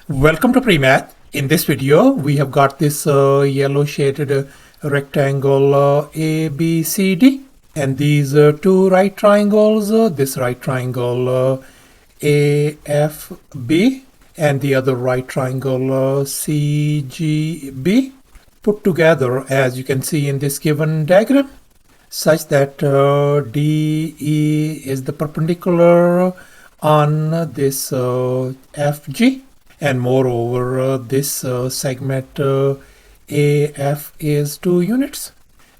Welcome to PreMath. In this video, we have got this yellow shaded rectangle ABCD, and these two right triangles, this right triangle AFB and the other right triangle CGB, put together as you can see in this given diagram, such that DE is the perpendicular on this FG. And moreover, this segment AF is 2 units,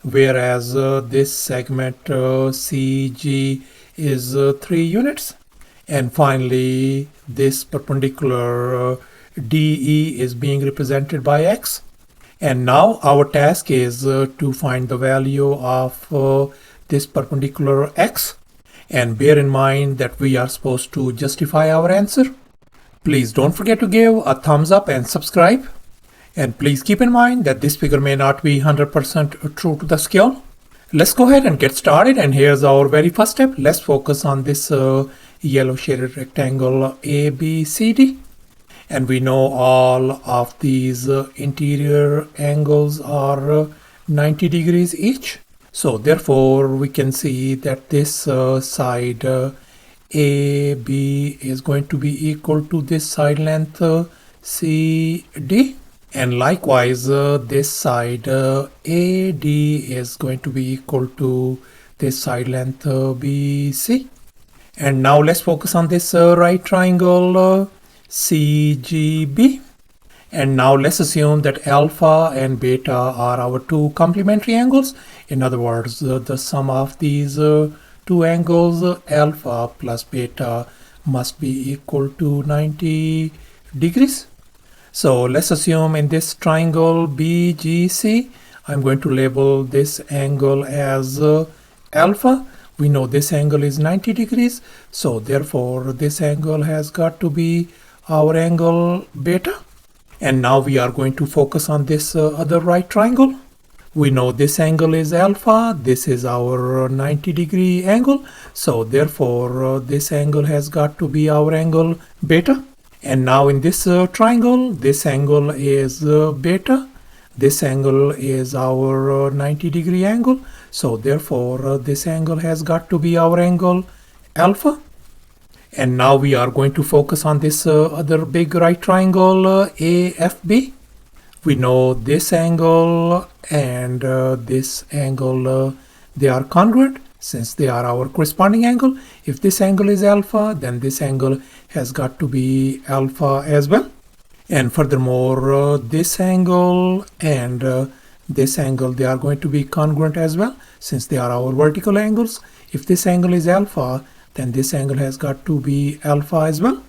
whereas this segment CG is 3 units. And finally, this perpendicular DE is being represented by X. And now our task is to find the value of this perpendicular X. And bear in mind that we are supposed to justify our answer. Please don't forget to give a thumbs up and subscribe. And please keep in mind that this figure may not be 100% true to the scale. Let's go ahead and get started. And here's our very first step. Let's focus on this yellow shaded rectangle ABCD. And we know all of these interior angles are 90 degrees each. So therefore, we can see that this side AB is going to be equal to this side length CD, and likewise this side AD is going to be equal to this side length BC. And now let's focus on this right triangle CGB. And now let's assume that alpha and beta are our two complementary angles. In other words, the sum of these two angles, alpha plus beta, must be equal to 90 degrees. So let's assume in this triangle BGC, I'm going to label this angle as alpha. We know this angle is 90 degrees. So therefore, this angle has got to be our angle beta. And now we are going to focus on this other right triangle. We know this angle is alpha, this is our 90-degree angle, so therefore this angle has got to be our angle beta. And now in this triangle, this angle is beta, this angle is our 90-degree angle, so therefore this angle has got to be our angle alpha. And now we are going to focus on this other big right triangle AFB. We know this angle and this angle, they are congruent since they are our corresponding angle. If this angle is alpha, then this angle has got to be alpha as well. And furthermore, this angle and this angle, they are going to be congruent as well since they are our vertical angles. If this angle is alpha, then this angle has got to be alpha as well.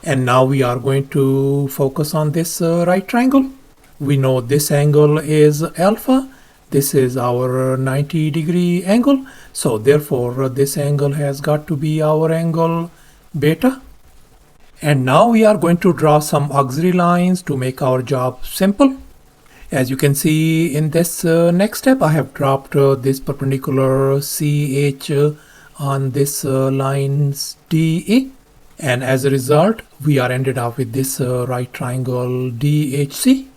And now we are going to focus on this right triangle. We know this angle is alpha, this is our 90-degree angle, so therefore this angle has got to be our angle beta. And now we are going to draw some auxiliary lines to make our job simple. As you can see in this next step, I have dropped this perpendicular CH on this line DE, and as a result we are ended up with this right triangle DHC.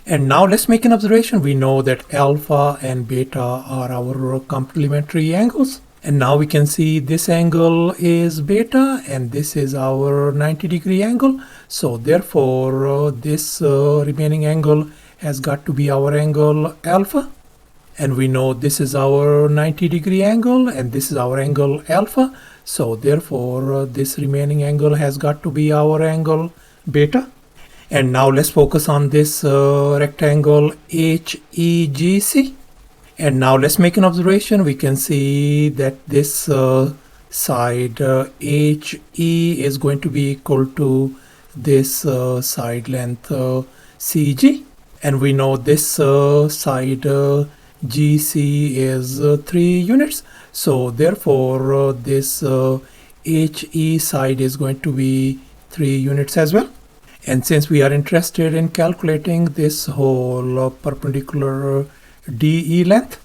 And now let's make an observation. We know that alpha and beta are our complementary angles. And now we can see this angle is beta and this is our 90-degree angle. So therefore, this remaining angle has got to be our angle alpha. And we know this is our 90-degree angle and this is our angle alpha. So therefore, this remaining angle has got to be our angle beta. And now let's focus on this rectangle HEGC. And now let's make an observation. We can see that this side HE is going to be equal to this side length CG. And we know this side GC is 3 units. So therefore this HE side is going to be 3 units as well. And since we are interested in calculating this whole perpendicular DE length,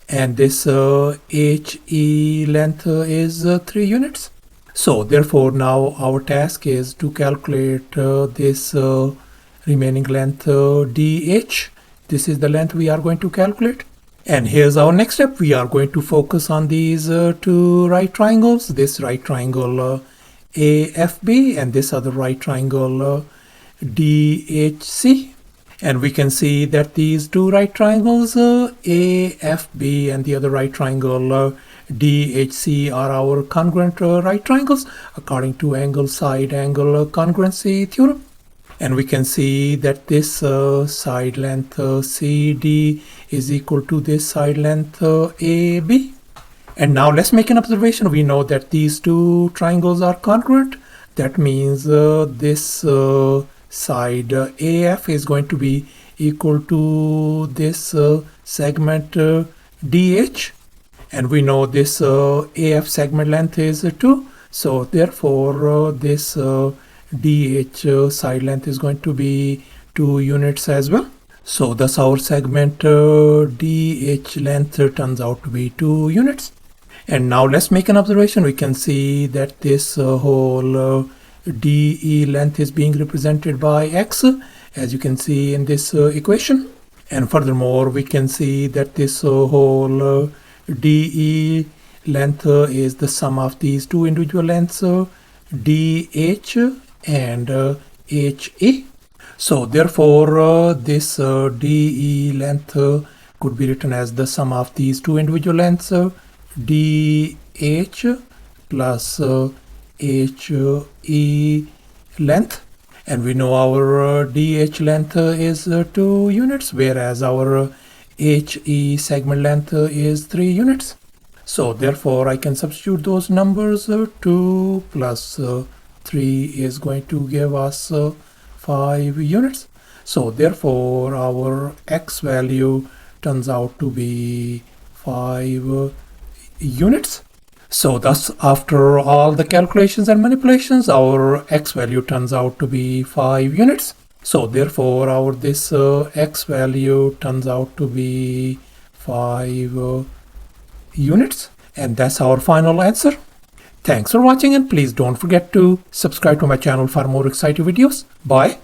and this HE length is 3 units, So therefore now our task is to calculate this remaining length dh. This is the length we are going to calculate. And here's our next step. We are going to focus on these two right triangles. This right triangle AFB and this other right triangle DHC. And we can see that these two right triangles AFB and the other right triangle DHC are our congruent right triangles according to angle side angle congruency theorem. And we can see that this side length CD is equal to this side length AB. And now let's make an observation. We know that these two triangles are congruent. That means this side AF is going to be equal to this segment DH. And we know this AF segment length is 2. So therefore this DH side length is going to be 2 units as well. So thus our segment DH length turns out to be 2 units. And now let's make an observation. We can see that this whole DE length is being represented by X, as you can see in this equation. And furthermore, we can see that this whole DE length is the sum of these two individual lengths, DH and HE. So therefore, this DE length could be written as the sum of these two individual lengths, DH plus HE length. And we know our DH length is 2 units, whereas our HE segment length is 3 units. So therefore I can substitute those numbers. 2 plus 3 is going to give us 5 units. So therefore our X value turns out to be 5 units. So thus after all the calculations and manipulations, our X value turns out to be 5 units. So therefore our this X value turns out to be 5 units. And that's our final answer. Thanks for watching, and please don't forget to subscribe to my channel for more exciting videos. Bye.